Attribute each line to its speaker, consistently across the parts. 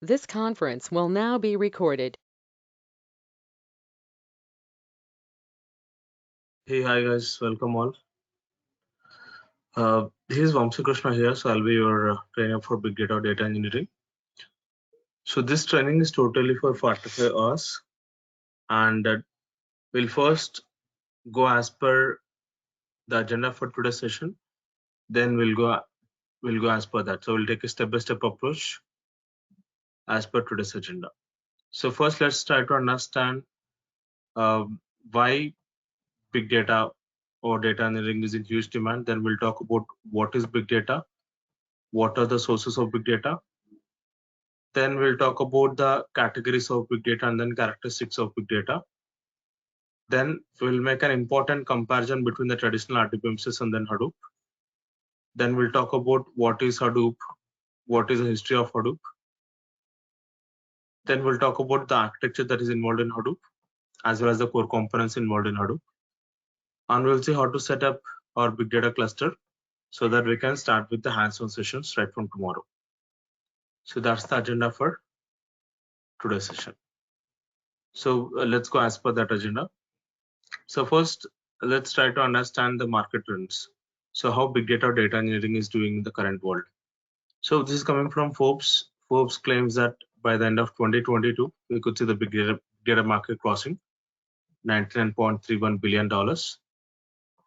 Speaker 1: This conference will now be recorded.
Speaker 2: Hey, hi guys, welcome all. This is Vamsi Krishna here, so I'll be your trainer for Big Data Engineering. So this training is totally for 45 hours, and we'll first go as per the agenda for today's session. Then we'll go as per that. So we'll take a step-by-step approach as per today's agenda. So first, let's try to understand why big data or data engineering is in huge demand. Then we'll talk about what is big data, what are the sources of big data. Then we'll talk about the categories of big data and then characteristics of big data. Then we'll make an important comparison between the traditional RDBMS and then Hadoop. Then we'll talk about what is Hadoop, what is the history of Hadoop. Then we'll talk about the architecture that is involved in Hadoop, as well as the core components involved in Hadoop. And we'll see how to set up our big data cluster so that we can start with the hands-on sessions right from tomorrow. So that's the agenda for today's session. So let's go as per that agenda. So first, let's try to understand the market trends. So how big data or data engineering is doing in the current world. So this is coming from Forbes. Forbes claims that by the end of 2022, we could see the big data market crossing $99.31 billion.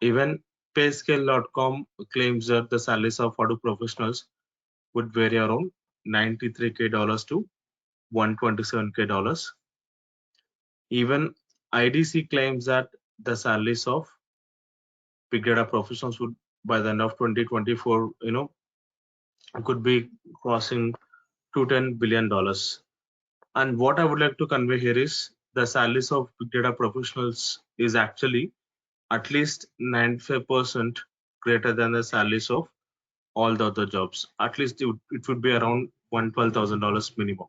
Speaker 2: Even Payscale.com claims that the salaries of Hadoop professionals would vary around $93K to $127K. Even IDC claims that the salaries of big data professionals would, by the end of 2024, could be crossing $210 billion. And what I would like to convey here is the salaries of big data professionals is actually at least 95% greater than the salaries of all the other jobs. At least it would be around $112,000 minimum.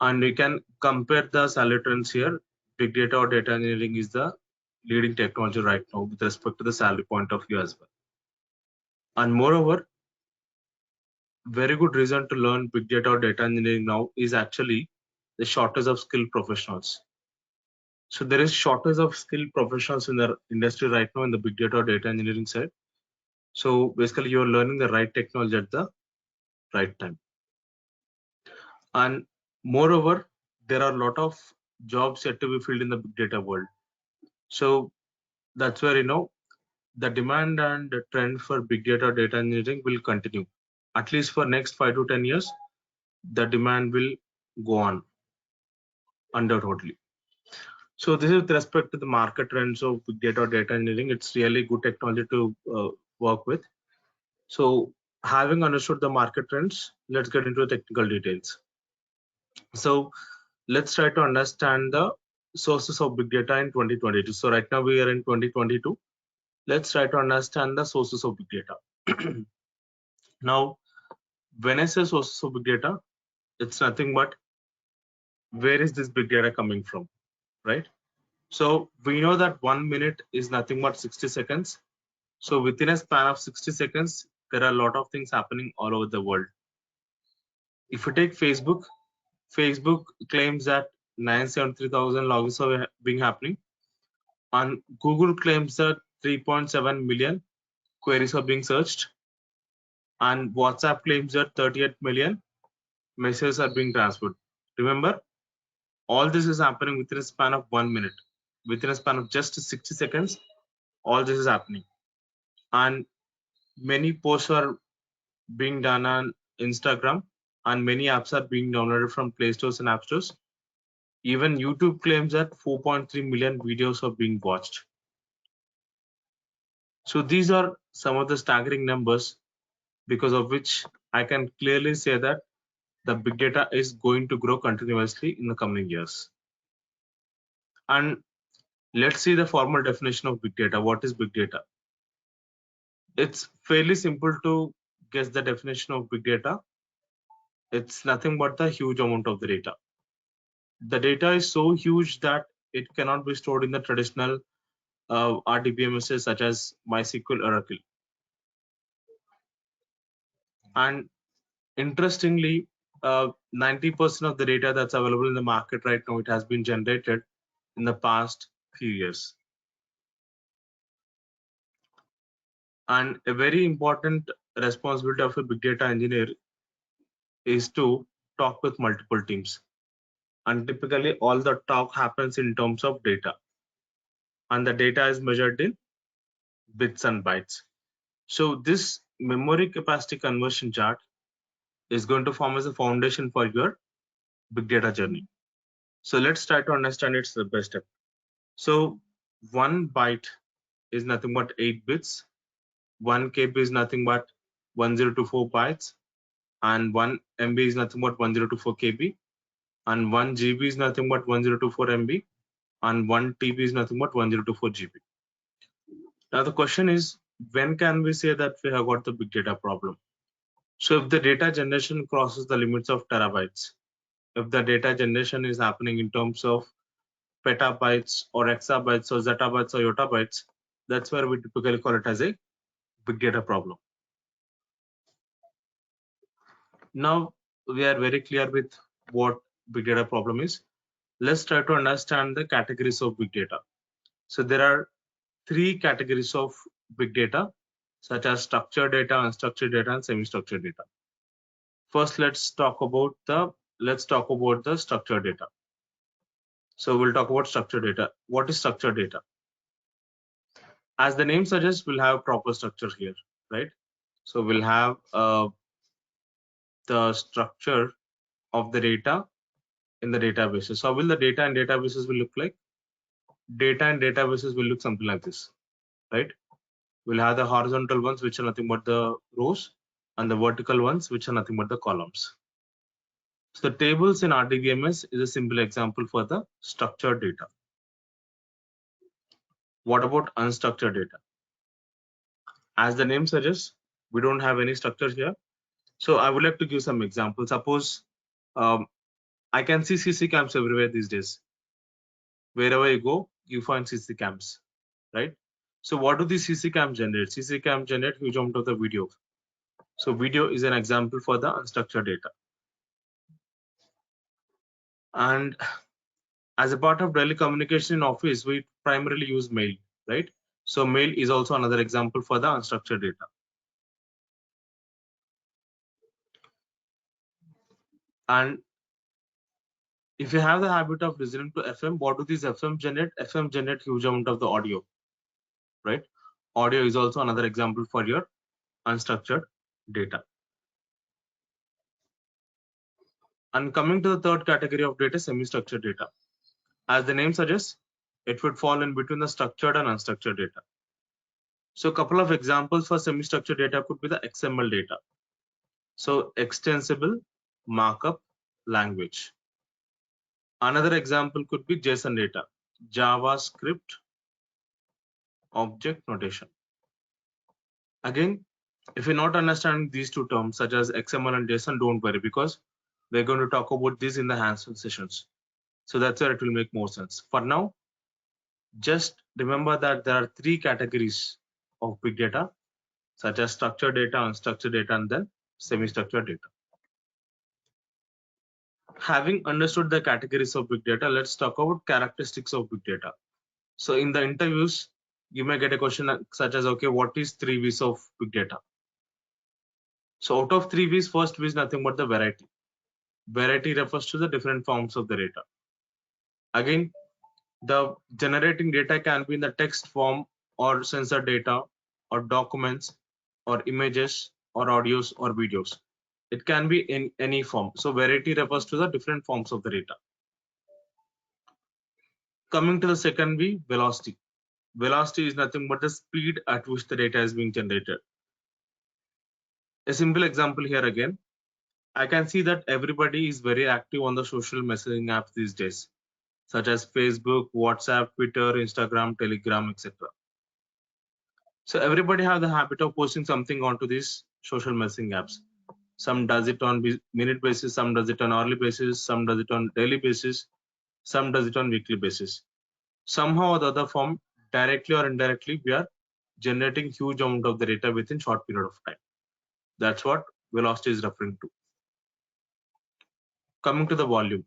Speaker 2: And we can compare the salary trends here. Big data or data engineering is the leading technology right now with respect to the salary point of view as well. And moreover, very good reason to learn big data or data engineering now is actually the shortage of skilled professionals. So there is shortage of skilled professionals in the industry right now in the big data or data engineering side. So basically you're learning the right technology at the right time. And moreover, there are a lot of jobs yet to be filled in the big data world. So that's where, the demand and the trend for big data or data engineering will continue. At least for next 5 to 10 years, the demand will go on undoubtedly. So this is with respect to the market trends of big data or data engineering. It's really good technology to work with. So having understood the market trends, let's get into the technical details. So let's try to understand the sources of big data in 2022. So right now we are in 2022. Let's try to understand the sources of big data. Now, when I say sources of big data, it's nothing but where is this big data coming from, right? So we know that 1 minute is nothing but 60 seconds. So within a span of 60 seconds, there are a lot of things happening all over the world. If you take Facebook, Facebook claims that 973,000 logins are being happening, and Google claims that 3.7 million queries are being searched, and WhatsApp claims that 38 million messages are being transferred. Remember, all this is happening within a span of 1 minute. Within a span of just 60 seconds, all this is happening. And many posts are being done on Instagram, and many apps are being downloaded from Play Stores and App Stores. Even YouTube claims that 4.3 million videos are being watched. So these are some of the staggering numbers because of which I can clearly say that the big data is going to grow continuously in the coming years. And let's see the formal definition of big data. What is big data? It's fairly simple to guess the definition of big data. It's nothing but the huge amount of the data. The data is so huge that it cannot be stored in the traditional RDBMSs such as MySQL, Oracle. And interestingly, 90% of the data that's available in the market right now, it has been generated in the past few years. And a very important responsibility of a big data engineer is to talk with multiple teams. And typically all the talk happens in terms of data. And the data is measured in bits and bytes. So this memory capacity conversion chart is going to form as a foundation for your big data journey. So let's try to understand its step by step. So 1 byte is nothing but 8 bits. 1 KB is nothing but 1024 bytes. And 1 MB is nothing but 1024 KB. And 1 GB is nothing but 1024 MB. And 1 TB is nothing but 1024 GB. Now the question is, when can we say that we have got the big data problem? So if the data generation crosses the limits of terabytes, if the data generation is happening in terms of petabytes or exabytes or zettabytes or yottabytes, that's where we typically call it as a big data problem. Now we are very clear with what big data problem is. Let's try to understand the categories of big data. So there are 3 categories of big data, such as structured data, unstructured data, and semi-structured data. First, let's talk about the structured data. So we'll talk about structured data. What is structured data? As the name suggests, we'll have proper structure here, right? So we'll have the structure of the data in the databases. So how will the data and databases will look like? Data and databases will look something like this, right? We'll have the horizontal ones, which are nothing but the rows, and the vertical ones, which are nothing but the columns. So the tables in RDBMS is a simple example for the structured data. What about unstructured data? As the name suggests, we don't have any structure here. So I would like to give some examples. Suppose I can see CC cams everywhere these days. Wherever you go, you find CC cams, right? So what do these CC cams generate? CC cams generate huge amount of the video. So video is an example for the unstructured data. And as a part of daily communication in office, we primarily use mail, right? So mail is also another example for the unstructured data. And if you have the habit of listening to FM, what do these FM generate? FM generate huge amount of the audio, right? Audio is also another example for your unstructured data. And coming to the third category of data, semi-structured data. As the name suggests, it would fall in between the structured and unstructured data. So a couple of examples for semi-structured data could be the XML data. So extensible markup language. Another example could be JSON data, JavaScript object notation. Again, if you're not understanding these two terms such as XML and JSON, don't worry, because we're going to talk about this in the hands-on sessions. So that's where it will make more sense. For now, just remember that there are 3 categories of big data, such as structured data, unstructured data, and then semi-structured data. Having understood the categories of big data, let's talk about characteristics of big data. So in the interviews, you may get a question such as, okay, what is 3 V's of big data? So out of 3 V's, first V is nothing but the variety. Variety refers to the different forms of the data. Again, the generating data can be in the text form or sensor data or documents or images or audios or videos. It can be in any form. So variety refers to the different forms of the data. Coming to the second V, velocity. Velocity is nothing but the speed at which the data is being generated. A simple example here again. I can see that everybody is very active on the social messaging apps these days, such as Facebook, WhatsApp, Twitter, Instagram, Telegram, etc. So everybody have the habit of posting something onto these social messaging apps. Some does it on minute basis, some does it on hourly basis, some does it on daily basis, some does it on weekly basis. Somehow or the other form, directly or indirectly, we are generating huge amount of the data within short period of time. That's what velocity is referring to. Coming to the volume.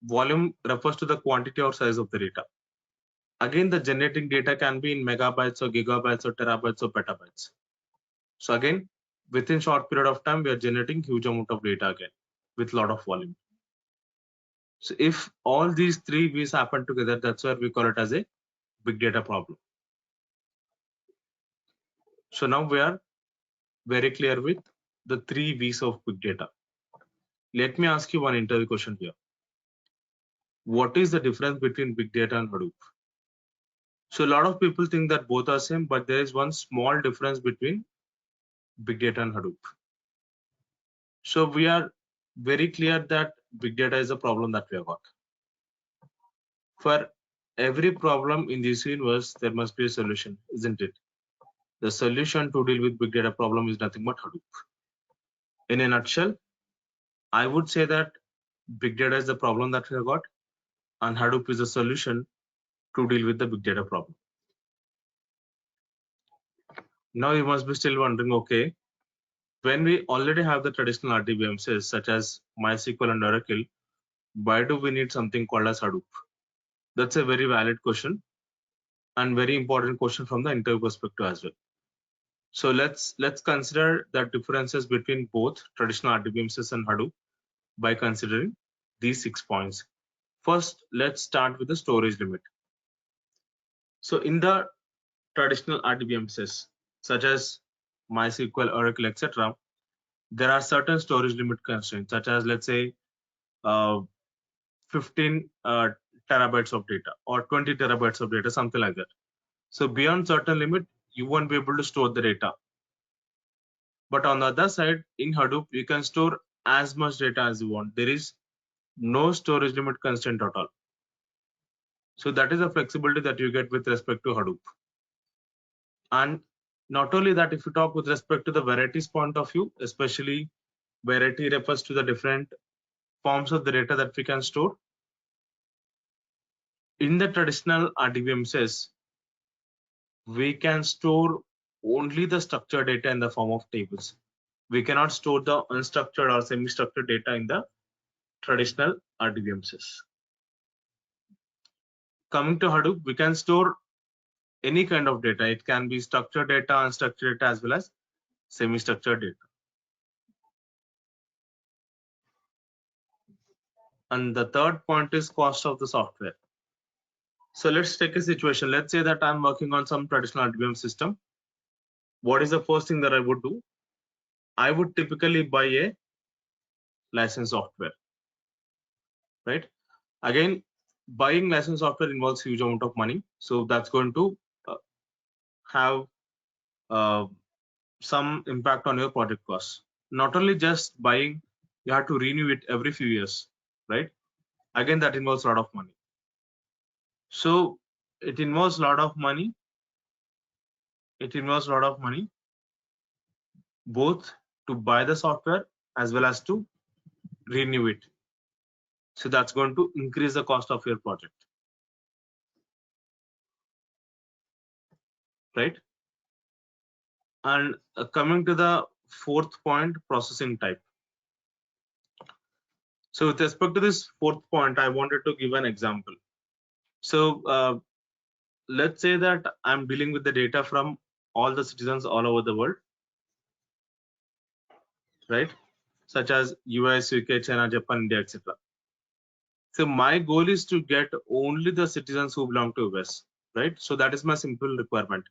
Speaker 2: Volume refers to the quantity or size of the data. Again, the generating data can be in megabytes or gigabytes or terabytes or petabytes. So again, within short period of time, we are generating huge amount of data again with lot of volume. So if all these three V's happen together, that's where we call it as a big data problem. So now we are very clear with the three V's of big data. Let me ask you one interview question here. What is the difference between big data and Hadoop? So a lot of people think that both are same, but there is one small difference between big data and Hadoop. So we are very clear that big data is a problem that we have got. For every problem in this universe, there must be a solution, isn't it? The solution to deal with big data problem is nothing but Hadoop. In a nutshell, I would say that big data is the problem that we have got, and Hadoop is a solution to deal with the big data problem. Now you must be still wondering, okay, when we already have the traditional RDBMSs such as MySQL and Oracle, why do we need something called as Hadoop? That's a very valid question and very important question from the interview perspective as well. So let's consider the differences between both traditional RDBMSs and Hadoop by considering these 6 points. First, let's start with the storage limit. So in the traditional RDBMSs such as MySQL, Oracle, etc., there are certain storage limit constraints, such as let's say 15 terabytes of data or 20 terabytes of data, something like that. So beyond certain limit, you won't be able to store the data. But on the other side, in Hadoop, you can store as much data as you want. There is no storage limit constraint at all. So that is a flexibility that you get with respect to Hadoop. And not only that, if you talk with respect to the varieties point of view, especially variety refers to the different forms of the data that we can store. In the traditional RDBMSs, we can store only the structured data in the form of tables. We cannot store the unstructured or semi-structured data in the traditional RDBMSs. Coming to Hadoop, we can store any kind of data. It can be structured data, unstructured data, as well as semi-structured data. And the third point is cost of the software. So let's take a situation. Let's say that I'm working on some traditional RDBM system. What is the first thing that I would do? I would typically buy a licensed software, right? Again, buying licensed software involves huge amount of money. So that's going to have some impact on your project costs. Not only just buying, you have to renew it every few years, right? Again, that involves a lot of money. So it involves a lot of money. It involves a lot of money, both to buy the software as well as to renew it. So that's going to increase the cost of your project, right? And coming to the fourth point, processing type. So with respect to this fourth point, I wanted to give an example. So let's say that I'm dealing with the data from all the citizens all over the world, right? Such as US, UK, China, Japan, India, etc. So my goal is to get only the citizens who belong to US, right? So that is my simple requirement.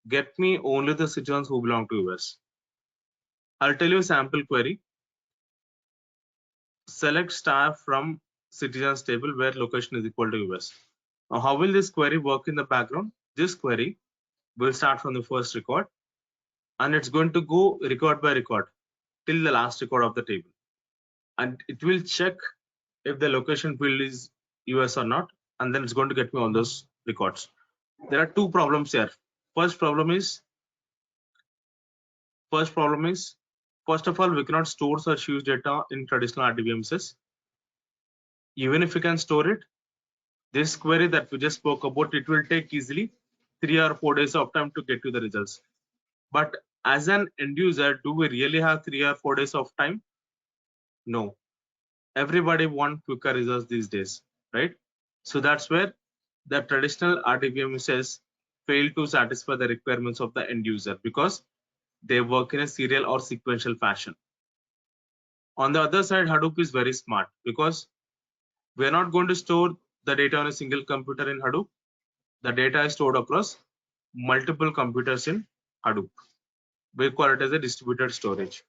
Speaker 2: Get me only the citizens who belong to US. I'll tell you a sample query. Select star from citizens table where location is equal to US. Now, how will this query work in the background? This query will start from the first record and it's going to go record by record till the last record of the table. And it will check if the location field is US or not, and then it's going to get me all those records. There are two problems here. First problem is, first of all, we cannot store such huge data in traditional RDBMSs. Even if we can store it, this query that we just spoke about, it will take easily 3 or 4 days of time to get to the results. But as an end user, do we really have 3 or 4 days of time? No. everybody want quicker results these days, right? So that's where the traditional RDBMSs fail to satisfy the requirements of the end user because they work in a serial or sequential fashion. On the other side, Hadoop is very smart because we're not going to store the data on a single computer in Hadoop. The data is stored across multiple computers in Hadoop. We call it as a distributed storage.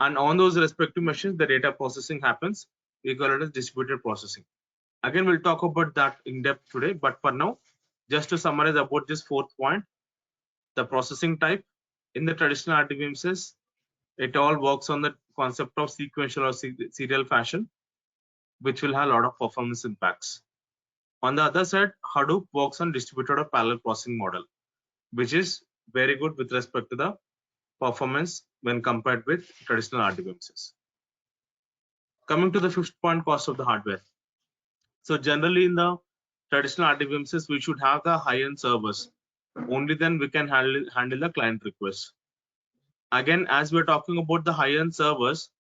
Speaker 2: And on those respective machines, the data processing happens. We call it as distributed processing. Again, we'll talk about that in depth today, but for now, just to summarize about this fourth point, the processing type in the traditional RDBMSs, it all works on the concept of sequential or serial fashion, which will have a lot of performance impacts. On the other side, Hadoop works on distributed or parallel processing model, which is very good with respect to the performance when compared with traditional RDBMSs. Coming to the fifth point, cost of the hardware. So generally in the traditional RDBMSs, we should have the high-end servers. Only then we can handle the client requests. Again, as we're talking about the high-end servers,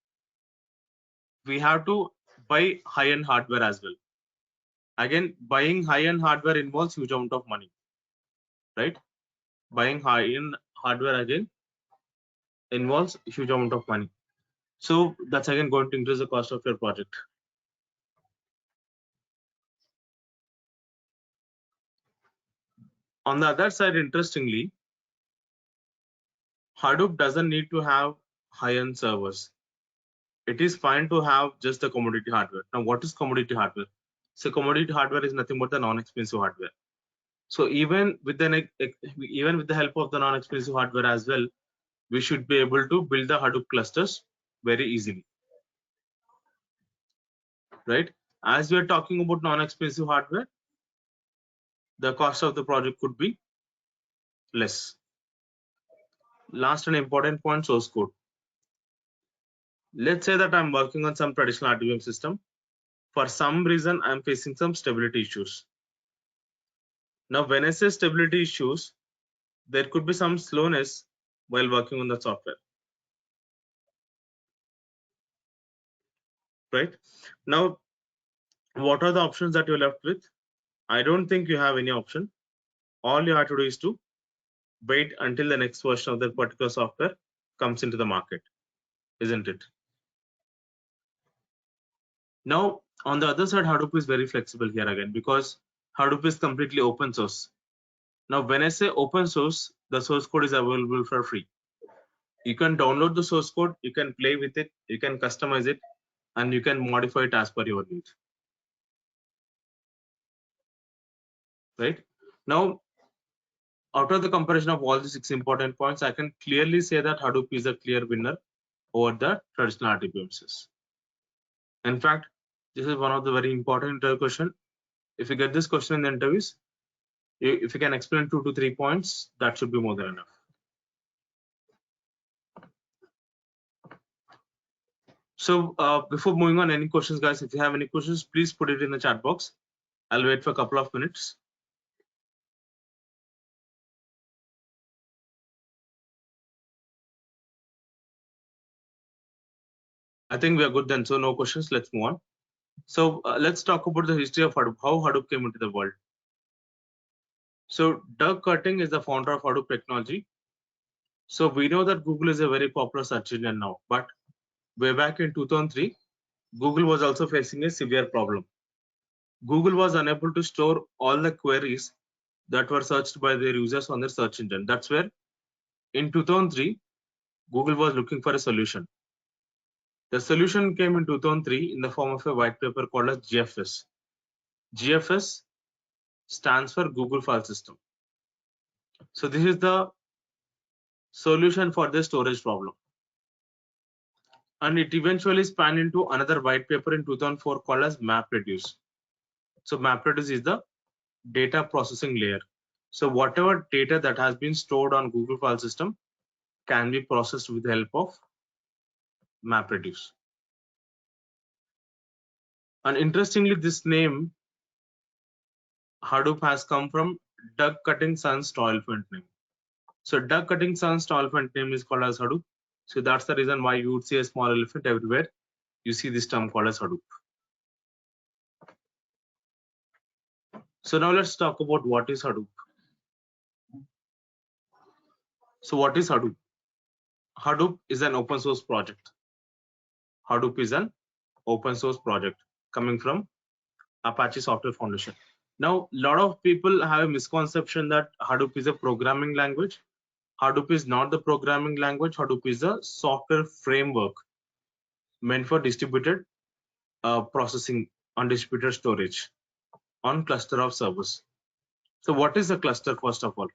Speaker 2: we have to buy high-end hardware as well. Again, buying high-end hardware involves huge amount of money, right? Buying high-end hardware again involves huge amount of money. So that's again going to increase the cost of your project. On the other side, interestingly, Hadoop doesn't need to have high-end servers. It is fine to have just the commodity hardware. Now, what is commodity hardware? So commodity hardware is nothing but the non-expensive hardware. So even with the help of the non-expensive hardware as well, we should be able to build the Hadoop clusters very easily, right? As we are talking about non-expensive hardware, the cost of the project could be less. Last and important point, source code. Let's say that I'm working on some traditional RDBM system. For some reason, I'm facing some stability issues. Now, when I say stability issues, there could be some slowness while working on the software, right? Now, what are the options that you're left with? I don't think you have any option. All you have to do is to wait until the next version of that particular software comes into the market, isn't it? Now, on the other side, Hadoop is very flexible here again because Hadoop is completely open source. Now, when I say open source, the source code is available for free. You can download the source code, you can play with it, you can customize it, and you can modify it as per your needs. Right? Now, out of the comparison of all the 6 important points, I can clearly say that Hadoop is a clear winner over the traditional RDBMSs. In fact, this is one of the very important interview question. If you get this question in the interviews, if you can explain 2 to 3 points, that should be more than enough. So before moving on, any questions, guys? If you have any questions, please put it in the chat box. I'll wait for a couple of minutes. I think we are good then. So no questions. Let's move on. So let's talk about the history of Hadoop, how Hadoop came into the world. So Doug Cutting is the founder of Hadoop technology. So we know that Google is a very popular search engine now, but way back in 2003, Google was also facing a severe problem. Google was unable to store all the queries that were searched by their users on their search engine. That's where in 2003, Google was looking for a solution. The solution came in 2003 in the form of a white paper called as GFS. GFS stands for Google File System. So this is the solution for the storage problem. And it eventually spanned into another white paper in 2004 called as MapReduce. So MapReduce is the data processing layer. So whatever data that has been stored on Google File System can be processed with the help of MapReduce. And interestingly, this name Hadoop has come from Doug Cutting son's toy elephant name. So Doug Cutting son's toy elephant name is called as Hadoop. So that's the reason why you would see a small elephant everywhere you see this term called as Hadoop. So now let's talk about what is Hadoop. So what is Hadoop? Hadoop is an open source project. Hadoop is an open source project coming from Apache Software Foundation. Now, a lot of people have a misconception that Hadoop is a programming language. Hadoop is not the programming language. Hadoop is a software framework meant for distributed processing on distributed storage on cluster of servers. So what is a cluster? First of all,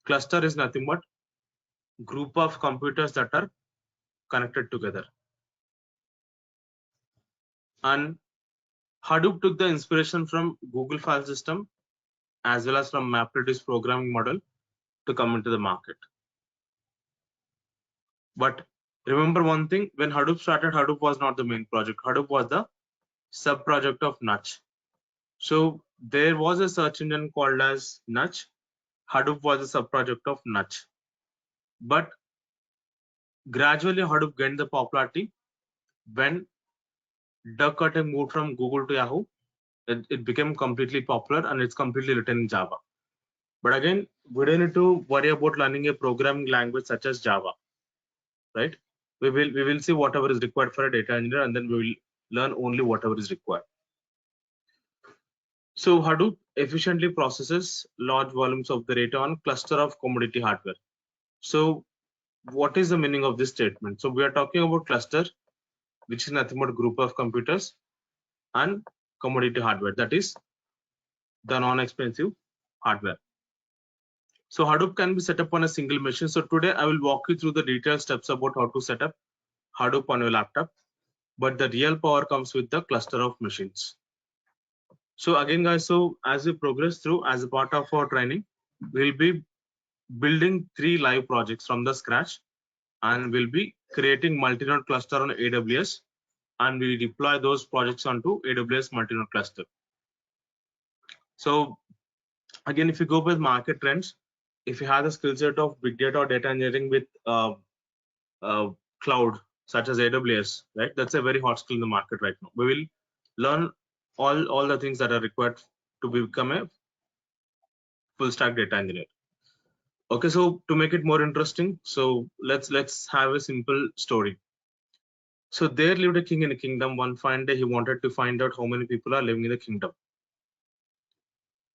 Speaker 2: cluster is nothing but group of computers that are connected together. And Hadoop took the inspiration from Google file system as well as from MapReduce programming model to come into the market. But remember one thing, when Hadoop started, Hadoop was not the main project. Hadoop was the sub project of Nudge. So there was a search engine called as Nudge. Hadoop was a sub project of Nudge. But gradually Hadoop gained the popularity when DuckDuckGo moved from Google to Yahoo. It became completely popular and it's completely written in Java. But again, we don't need to worry about learning a programming language such as Java, right? We will see whatever is required for a data engineer, and then we will learn only whatever is required. So Hadoop efficiently processes large volumes of the data on cluster of commodity hardware. So what is the meaning of this statement? So we are talking about cluster, which is nothing but a group of computers, and commodity hardware, that is the non-expensive hardware. So Hadoop can be set up on a single machine. So today I will walk you through the detailed steps about how to set up Hadoop on your laptop, but the real power comes with the cluster of machines. So again guys, so as we progress through, as a part of our training, we'll be building 3 live projects from the scratch, and we'll be creating multi-node cluster on AWS, and we deploy those projects onto AWS multi-node cluster. So again, if you go with market trends, if you have the skill set of big data or data engineering with cloud such as AWS, right? That's a very hot skill in the market right now. We will learn all the things that are required to become a full stack data engineer. Okay, so to make it more interesting, so let's have a simple story. So there lived a king in a kingdom. One fine day, he wanted to find out how many people are living in the kingdom.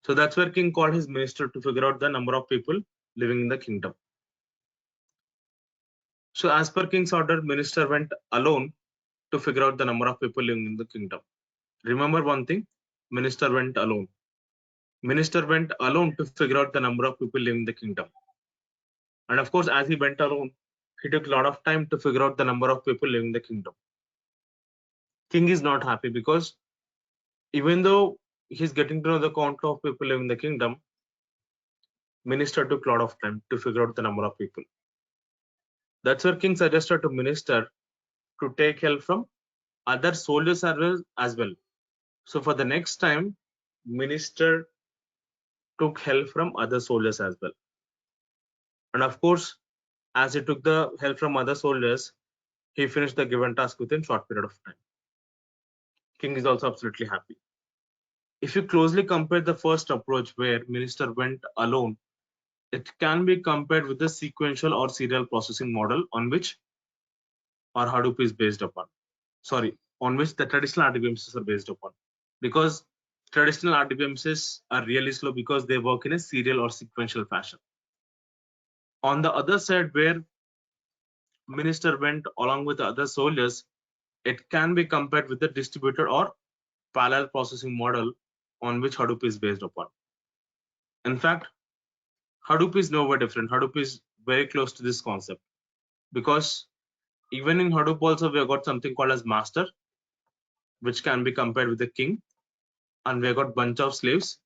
Speaker 2: So that's where king called his minister to figure out the number of people living in the kingdom. So as per king's order, minister went alone to figure out the number of people living in the kingdom. Remember one thing, minister went alone. Minister went alone to figure out the number of people living in the kingdom. And of course, as he went alone, he took a lot of time to figure out the number of people living in the kingdom. King is not happy because even though he's getting to know the count of people living in the kingdom, minister took a lot of time to figure out the number of people. That's where king suggested to minister to take help from other soldiers as well. So for the next time, minister took help from other soldiers as well. And of course, as he took the help from other soldiers, he finished the given task within short period of time. King is also absolutely happy. If you closely compare the first approach where minister went alone, it can be compared with the sequential or serial processing model on which our Hadoop is based upon. Sorry, on which the traditional RDBMSs are based upon. Because traditional RDBMSs are really slow because they work in a serial or sequential fashion. On the other side, where minister went along with the other soldiers, it can be compared with the distributed or parallel processing model on which Hadoop is based upon. In fact, Hadoop is nowhere different. Hadoop is very close to this concept because even in Hadoop also we have got something called as master, which can be compared with the king, and we have got bunch of slaves,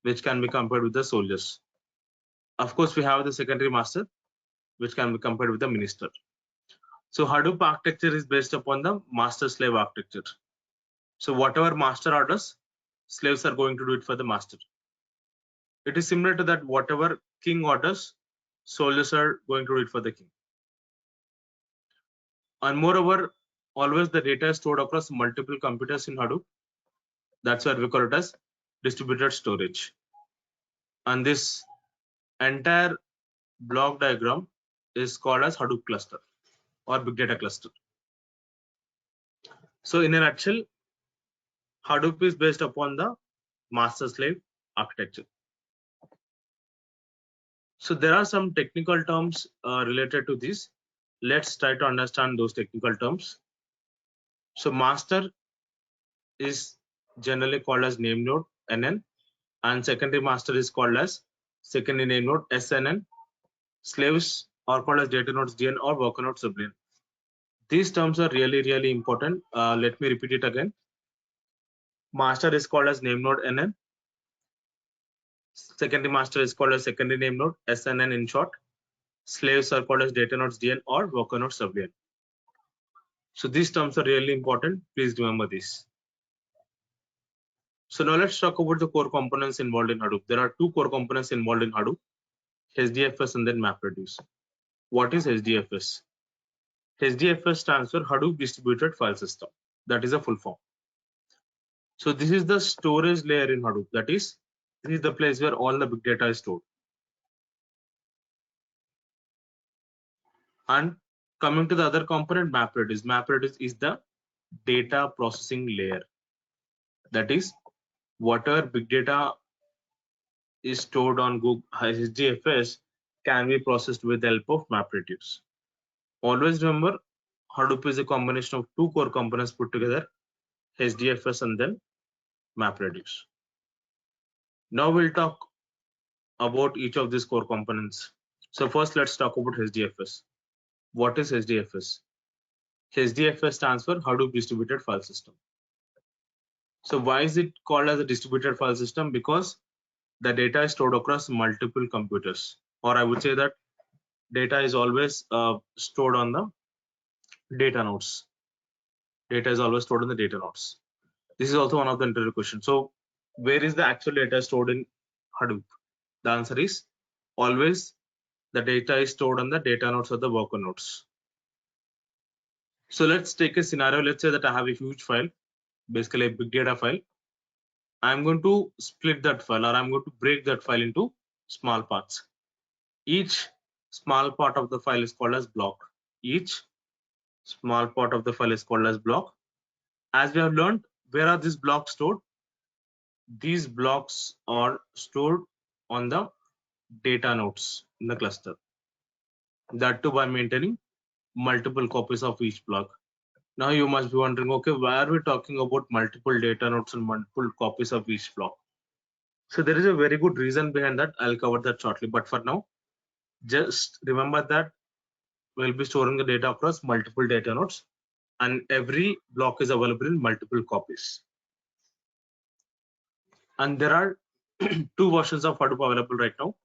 Speaker 2: which can be compared with the soldiers. Of course, we have the secondary master, which can be compared with the minister. So Hadoop architecture is based upon the master-slave architecture. So whatever master orders, slaves are going to do it for the master. It is similar to that whatever king orders, soldiers are going to do it for the king. And moreover, always the data is stored across multiple computers in Hadoop. That's why we call it as distributed storage. And this entire block diagram is called as Hadoop cluster or big data cluster. So in a nutshell, Hadoop is based upon the master slave architecture. So there are some technical terms related to this. Let's try to understand those technical terms. So master is generally called as name node NN, and secondary master is called as secondary name node SNN. Slaves are called as data nodes DN or worker node subN. These terms are really important. Let me repeat it again. Master is called as name node NN. Secondary master is called as secondary name node SNN in short. Slaves are called as data nodes DN or worker node subN. So these terms are really important. Please remember this. So now let's talk about the core components involved in Hadoop. There are two core components involved in Hadoop, HDFS and then MapReduce. What is HDFS? HDFS stands for Hadoop Distributed File System. That is a full form. So this is the storage layer in Hadoop. That is, this is the place where all the big data is stored. And coming to the other component, MapReduce. MapReduce is the data processing layer. That is, whatever big data is stored on Google HDFS can be processed with the help of MapReduce. Always remember, Hadoop is a combination of two core components put together, HDFS and then MapReduce. Now we'll talk about each of these core components. So first, let's talk about HDFS. What is HDFS? HDFS stands for Hadoop Distributed File System. So why is it called as a distributed file system? Because the data is stored across multiple computers, or I would say that data is always stored on the data nodes. Data is always stored in the data nodes. This is also one of the interview questions. So where is the actual data stored in Hadoop? The answer is always the data is stored on the data nodes or the worker nodes. So let's take a scenario. Let's say that I have a huge file, basically a big data file. I'm going to split that file, or I'm going to break that file into small parts. Each small part of the file is called as block. Each small part of the file is called as block. As we have learned, where are these blocks stored? These blocks are stored on the data nodes in the cluster. That too by maintaining multiple copies of each block. Now you must be wondering, okay, why are we talking about multiple data nodes and multiple copies of each block? So there is a very good reason behind that. I'll cover that shortly. But for now, just remember that we'll be storing the data across multiple data nodes, and every block is available in multiple copies. And there are two versions of Hadoop available right now,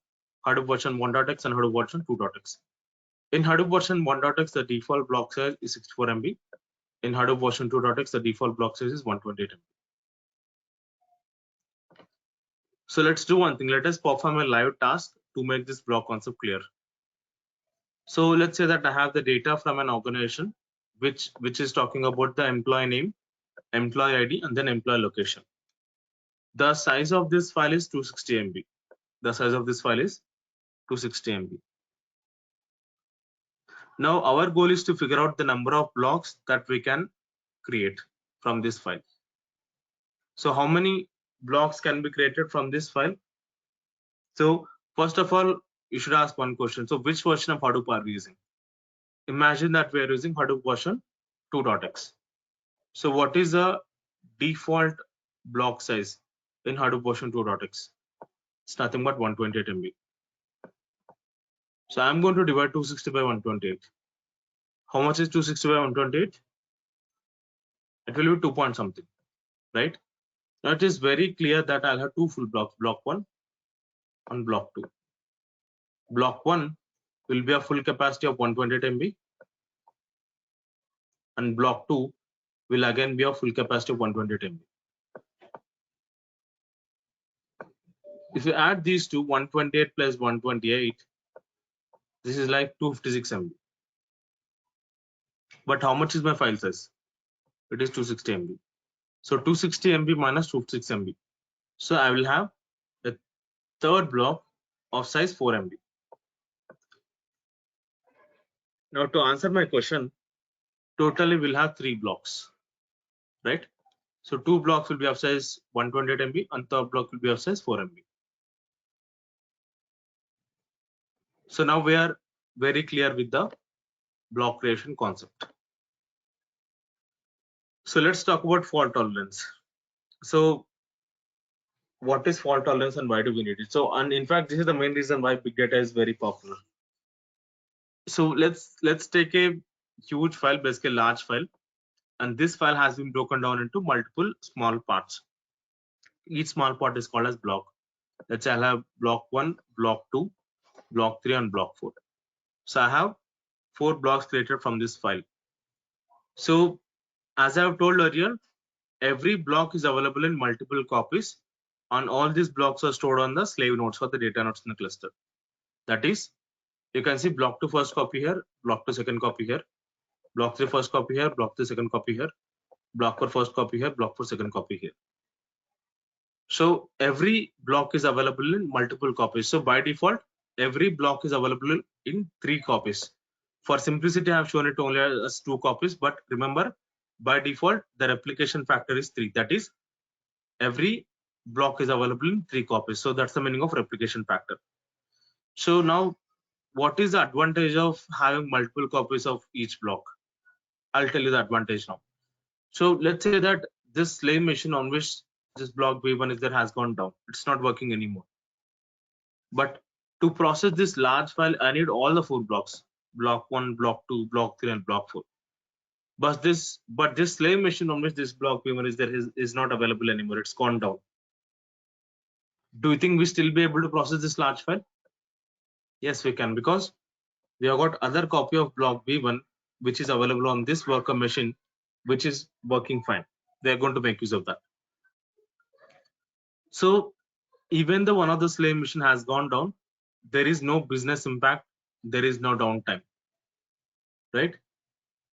Speaker 2: Hadoop version 1.x and Hadoop version 2.x. In Hadoop version 1.x, the default block size is 64 MB. In Hadoop version 2.x, the default block size is 128 MB. So let's do one thing. Let us perform a live task to make this block concept clear. So let's say that I have the data from an organization which is talking about the employee name, employee ID, and then employee location. The size of this file is 260 MB. The size of this file is 260 MB. Now our goal is to figure out the number of blocks that we can create from this file. So how many blocks can be created from this file? So first of all, you should ask one question. So which version of Hadoop are we using? Imagine that we are using Hadoop version 2.x. So what is the default block size in Hadoop version 2.x? It's nothing but 128 MB. So I'm going to divide 260 by 128. How much is 260 by 128? It will be 2 point something, right? Now it is very clear that I'll have two full blocks, block 1 and block 2. Block 1 will be a full capacity of 128 MB, and block 2 will again be a full capacity of 128 MB. If you add these two, 128 plus 128, this is like 256 MB. But how much is my file size? It is 260 MB. So 260 MB minus 256 MB. So I will have a third block of size 4 MB. Now to answer my question, totally we'll have 3 blocks, right? So 2 blocks will be of size 128 MB and third block will be of size 4 MB. So now we are very clear with the block creation concept. So let's talk about fault tolerance. So what is fault tolerance and why do we need it? So, and in fact, this is the main reason why big data is very popular. So let's take a huge file, basically a large file, and this file has been broken down into multiple small parts. Each small part is called as block. Let's say I'll have block 1, block 2, block 3, and block 4. So I have 4 blocks created from this file. So as I have told earlier, every block is available in multiple copies, and all these blocks are stored on the slave nodes or the data nodes in the cluster. That is, you can see block 2 first copy here, block 2 second copy here, block 3 first copy here, block 3 second copy here, block 4 first copy here, block 4 second copy here. So every block is available in multiple copies. So by default, every block is available in 3 copies. For simplicity, I have shown it only as 2 copies, but remember, by default, the replication factor is 3. That is, every block is available in 3 copies. So that's the meaning of replication factor. So now, what is the advantage of having multiple copies of each block? I'll tell you the advantage now. So let's say that this slave machine on which this block B1 is there has gone down. It's not working anymore. But to process this large file, I need all the 4 blocks: block 1, block 2, block 3, and block 4. But this slave machine on which this block B1 is there is not available anymore. It's gone down. Do you think we still be able to process this large file? Yes, we can, because we have got other copy of block B1 which is available on this worker machine, which is working fine. They are going to make use of that. So even though one of the slave machine has gone down, there is no business impact, there is no downtime, right?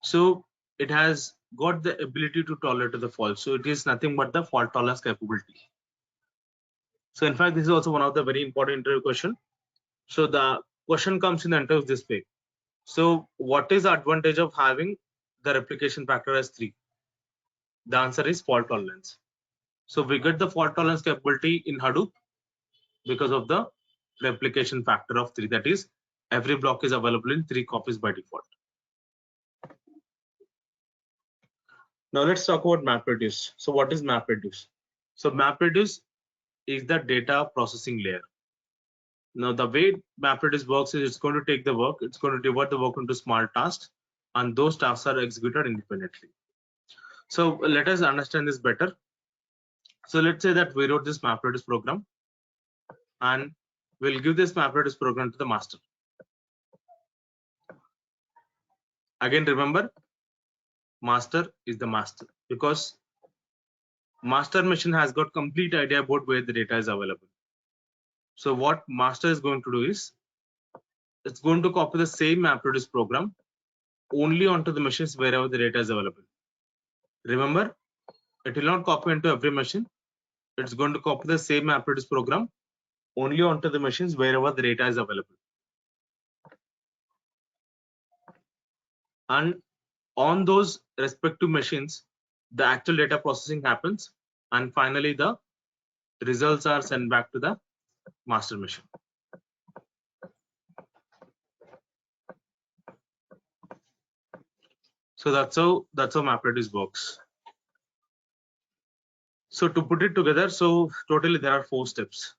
Speaker 2: So it has got the ability to tolerate the fault. So it is nothing but the fault tolerance capability. So in fact, this is also one of the very important interview question. So the question comes in the interview this way. So what is the advantage of having the replication factor as 3? The answer is fault tolerance. So we get the fault tolerance capability in Hadoop because of the replication factor of 3. That is, every block is available in 3 copies by default. Now let's talk about MapReduce. So what is MapReduce? So MapReduce is the data processing layer. Now the way MapReduce works is it's going to take the work, it's going to divide the work into small tasks, and those tasks are executed independently. So let us understand this better. So let's say that we wrote this MapReduce program, and we'll give this MapReduce program to the master. Again, remember, master is the master, because master machine has got complete idea about where the data is available. So what master is going to do is, it's going to copy the same MapReduce program only onto the machines wherever the data is available. Remember, it will not copy into every machine. It's going to copy the same MapReduce program only onto the machines wherever the data is available. And on those respective machines, the actual data processing happens, and finally the results are sent back to the master machine. So that's how MapReduce works. So to put it together, so totally there are 4 steps.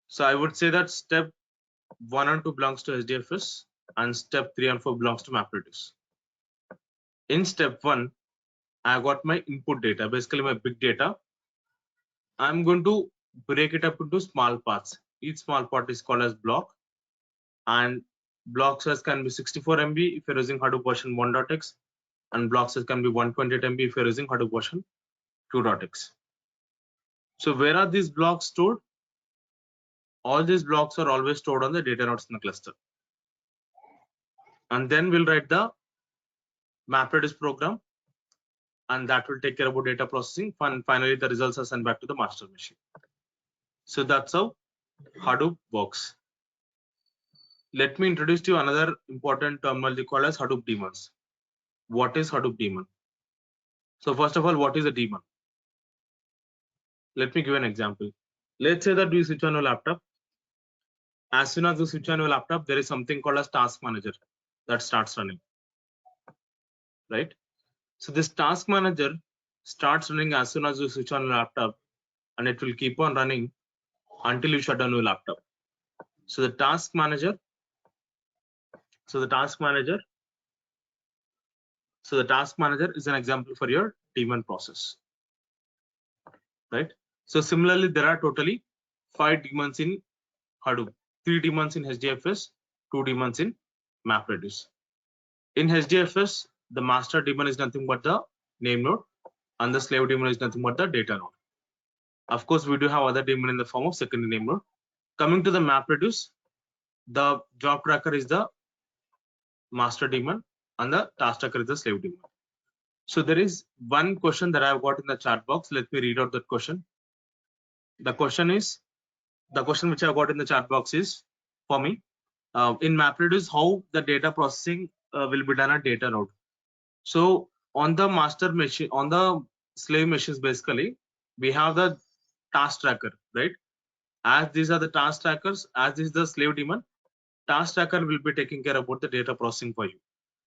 Speaker 2: So I would say that step 1 and 2 belongs to SDFS, and step 3 and 4 belongs to MapReduce. In step 1, I got my input data, basically my big data. I'm going to break it up into small parts. Each small part is called as block, and block size can be 64 MB if you're using Hadoop version 1.x, and block size can be 128 MB if you're using Hadoop version 2.x. So where are these blocks stored? All these blocks are always stored on the data nodes in the cluster. And then we'll write the MapReduce program and that will take care about data processing. And finally, the results are sent back to the master machine. So that's how Hadoop works. Let me introduce to you another important terminology called as Hadoop daemons. What is Hadoop daemon? So first of all, what is a daemon? Let me give an example. Let's say that we switch on a laptop. As soon as you switch on your laptop, there is something called as task manager that starts running, right? So this task manager starts running as soon as you switch on your laptop, and it will keep on running until you shut down your laptop. So the task manager, so the task manager is an example for your daemon process, right? So similarly, there are totally 5 daemons in Hadoop, 3 daemons in HDFS, 2 daemons in MapReduce. In HDFS, the master daemon is nothing but the name node, and the slave daemon is nothing but the data node. Of course, we do have other daemon in the form of secondary name node. Coming to the MapReduce, the job tracker is the master daemon, and the task tracker is the slave daemon. So there is one question that I've got in the chat box. Let me read out that question. The question which I got in the chat box is for me. In MapReduce, how the data processing will be done at data node. So on the master machine, on the slave machines, basically, we have the task tracker, right? As these are the task trackers, as this is the slave daemon, task tracker will be taking care about the data processing for you.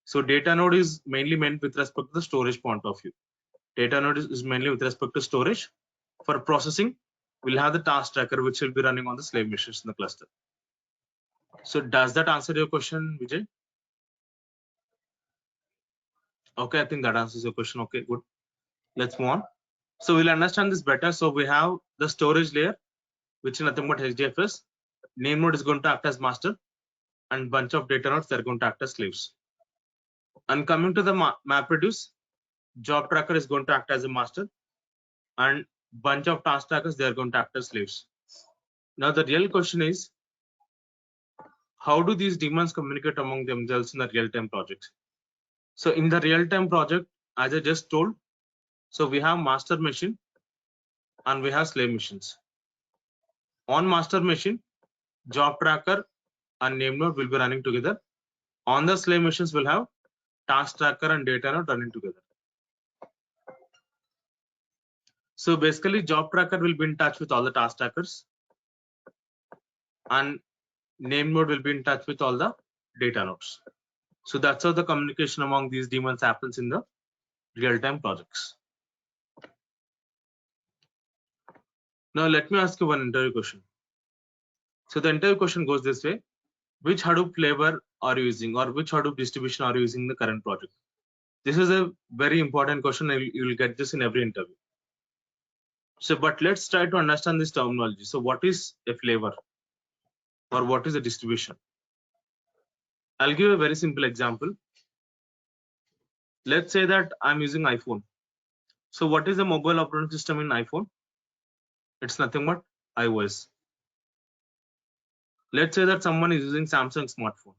Speaker 2: So data node is mainly meant with respect to the storage point of view. Data node is mainly with respect to storage. For processing, we'll have the task tracker which will be running on the slave machines in the cluster. So does that answer your question, Vijay? Okay, I think that answers your question. Okay, good. Let's move on. So we'll understand this better. So we have the storage layer, which is nothing but HDFS. Name node is going to act as master, and bunch of data nodes, they're going to act as slaves. And coming to the MapReduce, job tracker is going to act as a master, and bunch of task trackers, they are going to act as slaves. Now the real question is, how do these daemons communicate among themselves in the real-time project? So in the real-time project, as I just told, so we have master machine and we have slave machines. On master machine, job tracker and name node will be running together. On the slave machines, we'll have task tracker and data node running together. So basically, job tracker will be in touch with all the task trackers, and name node will be in touch with all the data nodes. So that's how the communication among these daemons happens in the real-time projects. Now let me ask you one interview question. So the interview question goes this way: which Hadoop flavor are you using, or which Hadoop distribution are you using in the current project? This is a very important question, and you will get this in every interview. So, but let's try to understand this terminology. So what is a flavor, or what is a distribution? I'll give a very simple example. Let's say that I'm using iPhone. So what is the mobile operating system in iPhone? It's nothing but iOS. Let's say that someone is using Samsung smartphone.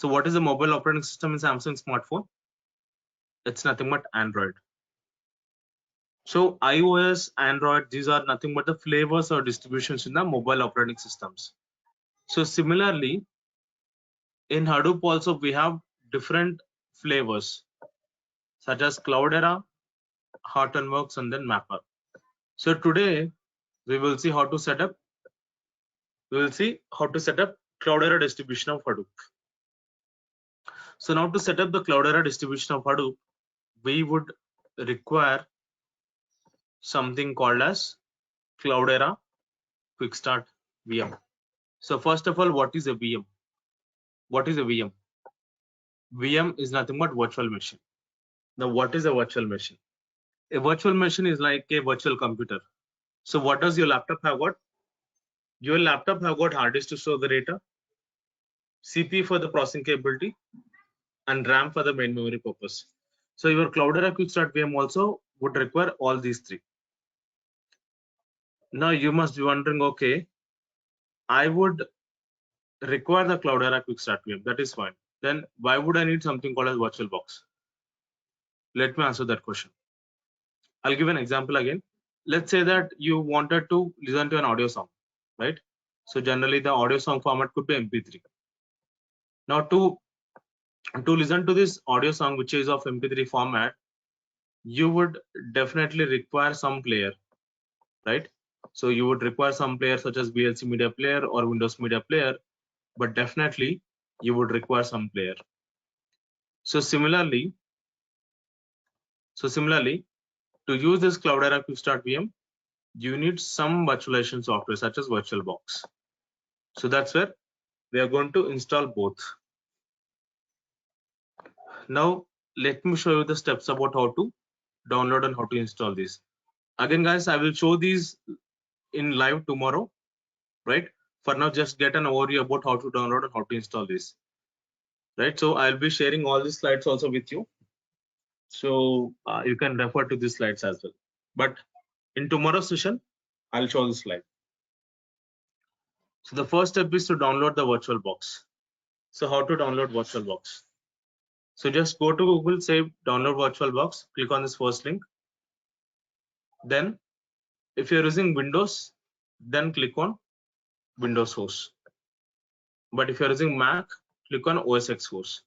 Speaker 2: So what is the mobile operating system in Samsung smartphone? It's nothing but Android. So iOS, Android, these are nothing but the flavors or distributions in the mobile operating systems. So similarly, in Hadoop also we have different flavors such as Cloudera, Hortonworks, and then Mapper. So today we will see how to set up. Cloudera distribution of Hadoop. So now to set up the Cloudera distribution of Hadoop, we would require something called as Cloudera Quick Start VM. So first of all, what is a VM? What is a VM? VM is nothing but virtual machine. Now, what is a virtual machine? A virtual machine is like a virtual computer. So what does your laptop have got? Your laptop have got hard disk to store the data, CPU for the processing capability, and RAM for the main memory purpose. So your Cloudera Quick Start VM also would require all these three. Now you must be wondering, okay, I would require the Cloudera Quick Start VM. That is fine. Then why would I need something called as VirtualBox? Let me answer that question. I'll give an example again. Let's say that you wanted to listen to an audio song, right? So generally the audio song format could be MP3. Now to listen to this audio song which is of MP3 format, you would definitely require some player, right? So you would require some player such as VLC media player or Windows media player, but definitely you would require some player. So similarly, to use this Cloudera Quickstart VM, you need some virtualization software such as VirtualBox. So that's where we are going to install both. Now let me show you the steps about how to download and how to install this. Again guys, I will show these in live tomorrow, right? For now, just get an overview about how to download and how to install this, right? So I'll be sharing all these slides also with you, so you can refer to these slides as well. But in tomorrow's session, I'll show this slide. So the first step is to download the VirtualBox. So how to download VirtualBox? So just go to Google, say download VirtualBox, click on this first link. Then if you're using Windows, then click on Windows host. But if you're using Mac, click on OS X host.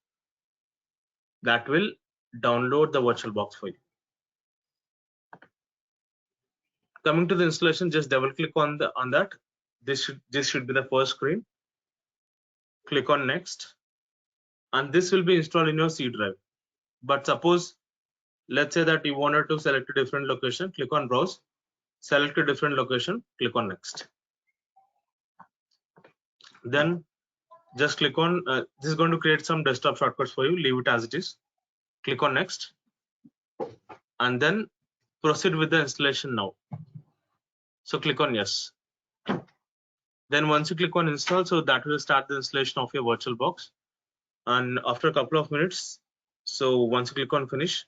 Speaker 2: That will download the VirtualBox for you. Coming to the installation, just double click on that. This should be the first screen. Click on next, and this will be installed in your C drive. But suppose, let's say that you wanted to select a different location, click on browse, select a different location, click on next. Then just click on this is going to create some desktop shortcuts for you. Leave it as it is. Click on next, and then proceed with the installation now. So click on yes. Then once you click on install, so that will start the installation of your VirtualBox. And after a couple of minutes, so once you click on finish,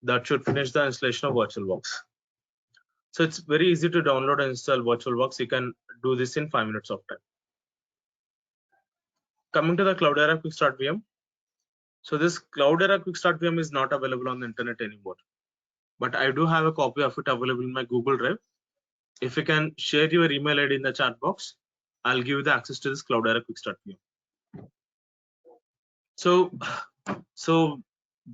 Speaker 2: that should finish the installation of VirtualBox. So it's very easy to download and install VirtualBox. You can do this in 5 minutes of time. Coming to the Cloudera Quickstart VM. So this Cloudera Quickstart VM is not available on the internet anymore, but I do have a copy of it available in my Google Drive. If you can share your email ID in the chat box, I'll give you the access to this Cloudera Quickstart VM. So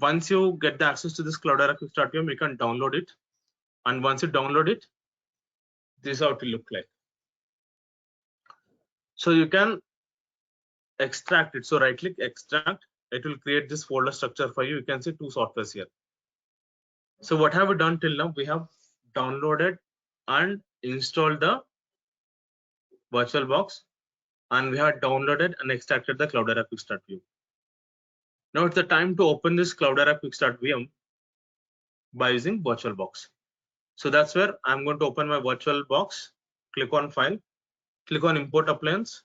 Speaker 2: once you get the access to this Cloudera Quickstart VM, you can download it. And once you download it, this is how it will look like. So you can extract it. So right click extract, it will create this folder structure for you. You can see two softwares here. So what have we done till now? We have downloaded and installed the VirtualBox, and we have downloaded and extracted the Cloudera Quickstart VM. Now it's the time to open this Cloudera Quickstart VM by using VirtualBox. So that's where I'm going to open my VirtualBox, click on file, click on import appliance,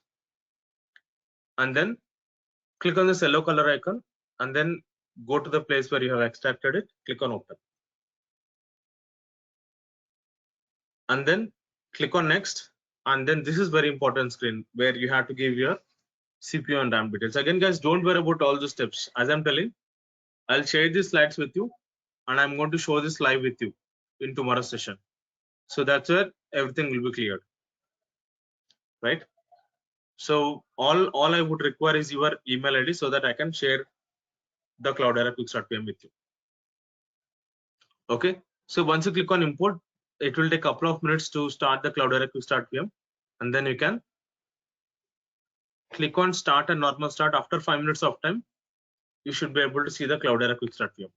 Speaker 2: and then click on this yellow color icon, and then go to the place where you have extracted it, click on open. And then click on next, and then this is very important screen where you have to give your CPU and RAM details. Again guys, don't worry about all the steps. As I'm telling, I'll share these slides with you, and I'm going to show this live with you in tomorrow's session. So that's where everything will be cleared, right? So all I would require is your email ID so that I can share the Cloudera Quickstart VM with you. Okay, so once you click on import, it will take a couple of minutes to start the Cloudera Quickstart VM, and then you can click on start and normal start. After 5 minutes of time, you should be able to see the Cloudera Quickstart VM.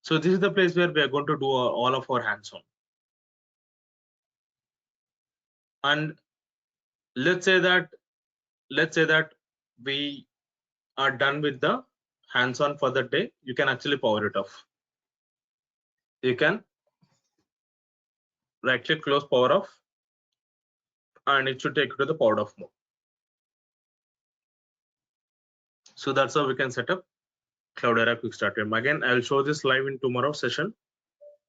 Speaker 2: So this is the place where we are going to do all of our hands-on. And let's say that we are done with the hands-on for the day. You can actually power it off. You can right click, close power off, and it should take you to the powered off mode. So that's how we can set up Cloudera Quickstart VM. Again, I'll show this live in tomorrow's session.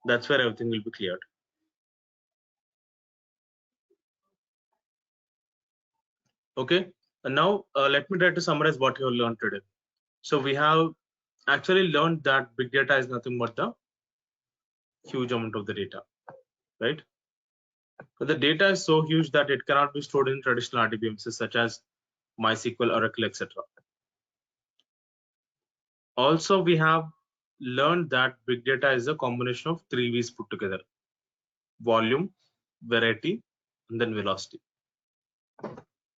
Speaker 2: That's where everything will be cleared. Okay, and now let me try to summarize what you have learned today. So we have actually learned that big data is nothing but the huge amount of the data, right? But the data is so huge that it cannot be stored in traditional RDBMSs such as MySQL, Oracle, etc. Also, we have learned that big data is a combination of three V's put together: volume, variety, and then velocity.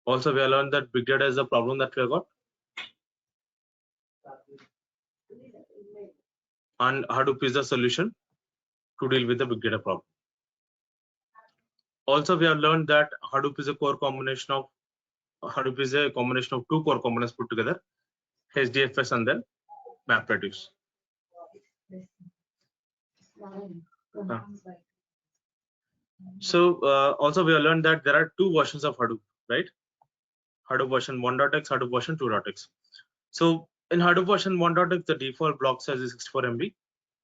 Speaker 2: Also, we have learned that big data is a problem that we have got, and Hadoop is the solution to deal with the big data problem. Also, we have learned that Hadoop is a combination of two core components put together: HDFS and then MapReduce. So also we have learned that there are two versions of Hadoop, right? Hadoop version 1.x, Hadoop version 2.x. So in Hadoop version 1.x, the default block size is 64 MB.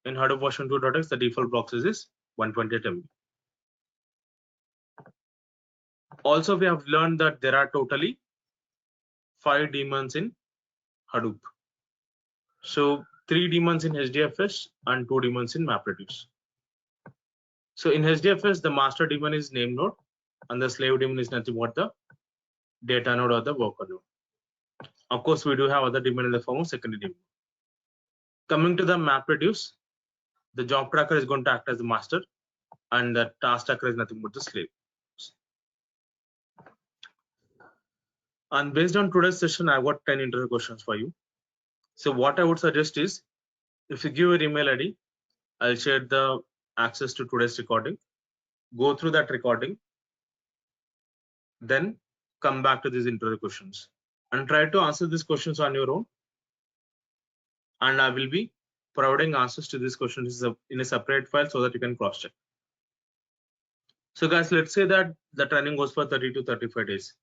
Speaker 2: In Hadoop version 2.x, the default block size is 128 MB. Also, we have learned that there are totally 5 daemons in Hadoop. So 3 daemons in HDFS and 2 daemons in MapReduce. So in HDFS, the master daemon is name node, and the slave daemon is nothing but the data node or the worker node. Of course, we do have other daemon in the form of secondary daemon. Coming to the MapReduce, the job tracker is going to act as the master, and the task tracker is nothing but the slave. And based on today's session, I've got 10 interview questions for you. So what I would suggest is, if you give your email ID, I'll share the access to today's recording. Go through that recording, then come back to these interview questions and try to answer these questions on your own. And I will be providing answers to these questions in a separate file so that you can cross check. So guys, let's say that the training goes for 30 to 35 days.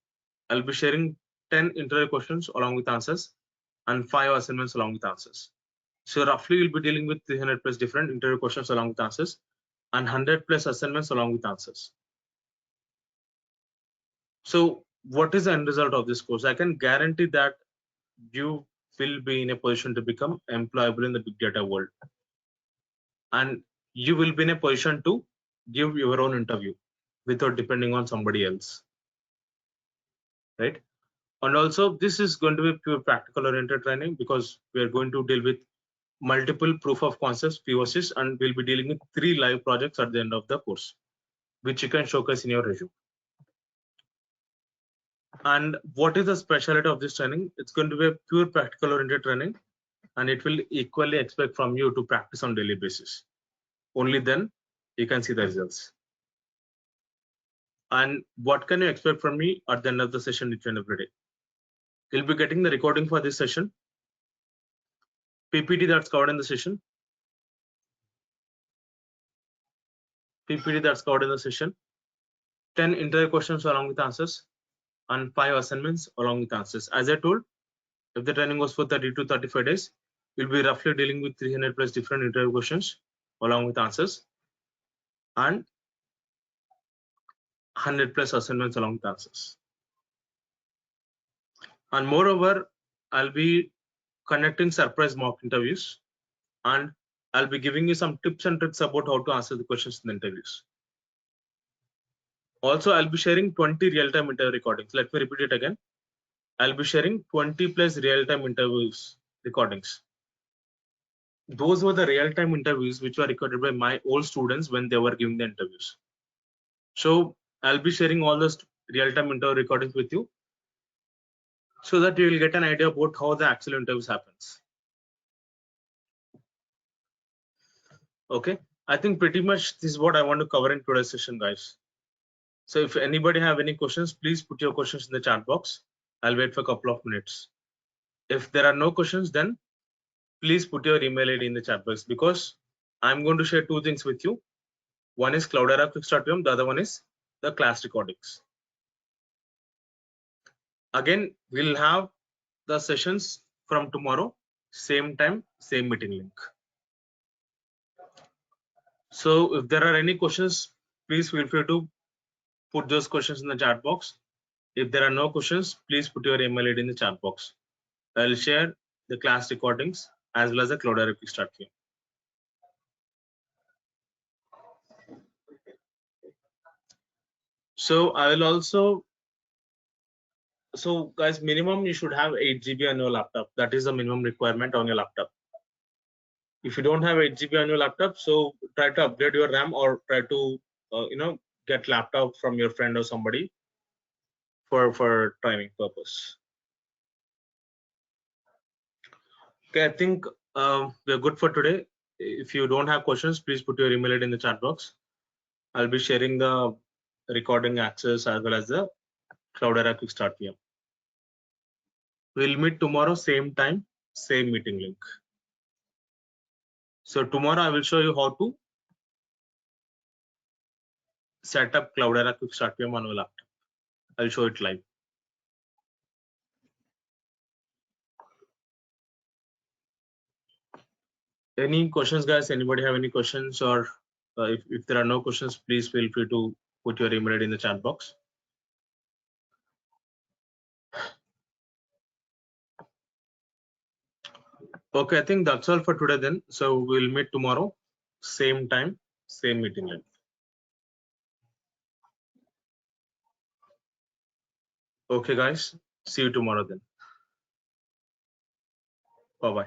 Speaker 2: I'll be sharing 10 interview questions along with answers and 5 assignments along with answers. So roughly you'll be dealing with 300 plus different interview questions along with answers and 100 plus assignments along with answers. So what is the end result of this course? I can guarantee that you will be in a position to become employable in the big data world, and you will be in a position to give your own interview without depending on somebody else, right? And also this is going to be pure practical oriented training, because we are going to deal with multiple proof of concepts, POCs, and we'll be dealing with 3 live projects at the end of the course, which you can showcase in your resume. And what is the specialty of this training? It's going to be a pure practical oriented training, and it will equally expect from you to practice on daily basis. Only then you can see the results. And what can you expect from me at the end of the session each and every day? You'll be getting the recording for this session, PPT that's covered in the session, PPT that's covered in the session, 10 interview questions along with answers, and 5 assignments along with answers. As I told, if the training goes for 30 to 35 days, you'll be roughly dealing with 300 plus different interview questions along with answers and 100 plus assignments along with answers. And moreover, I'll be conducting surprise mock interviews, and I'll be giving you some tips and tricks about how to answer the questions in the interviews. Also, I'll be sharing 20 real-time interview recordings. Let me repeat it again. I'll be sharing 20 plus real-time interviews recordings. Those were the real-time interviews which were recorded by my old students when they were giving the interviews. So I'll be sharing all those real-time interview recordings with you, so that you will get an idea about how the actual interviews happens. Okay, I think pretty much this is what I want to cover in today's session, guys. So if anybody have any questions, please put your questions in the chat box. I'll wait for a couple of minutes. If there are no questions, then please put your email ID in the chat box, because I'm going to share 2 things with you. One is cloudera.com, the other one is the class recordings. Again, we'll have the sessions from tomorrow, same time, same meeting link. So if there are any questions, please feel free to put those questions in the chat box. If there are no questions, please put your email ID in the chat box. I'll share the class recordings as well as the Cloudera Quick Start VM. So I will also, so guys, minimum you should have 8 GB on your laptop. That is the minimum requirement on your laptop. If you don't have 8 GB on your laptop, so try to upgrade your RAM or try to get laptop from your friend or somebody for training purpose. Okay, I think we're good for today. If you don't have questions, please put your email ID in the chat box. I'll be sharing the recording access as well as the Cloudera Quick Start VM. We'll meet tomorrow, same time, same meeting link. So tomorrow I will show you how to set up Cloudera Quick Start VM on your laptop. I'll show it live. Any questions, guys? Anybody have any questions? Or if there are no questions, please feel free to put your email ID in the chat box. Okay, I think that's all for today then. So we'll meet tomorrow, same time, same meeting link. Okay, guys. See you tomorrow then. Bye-bye.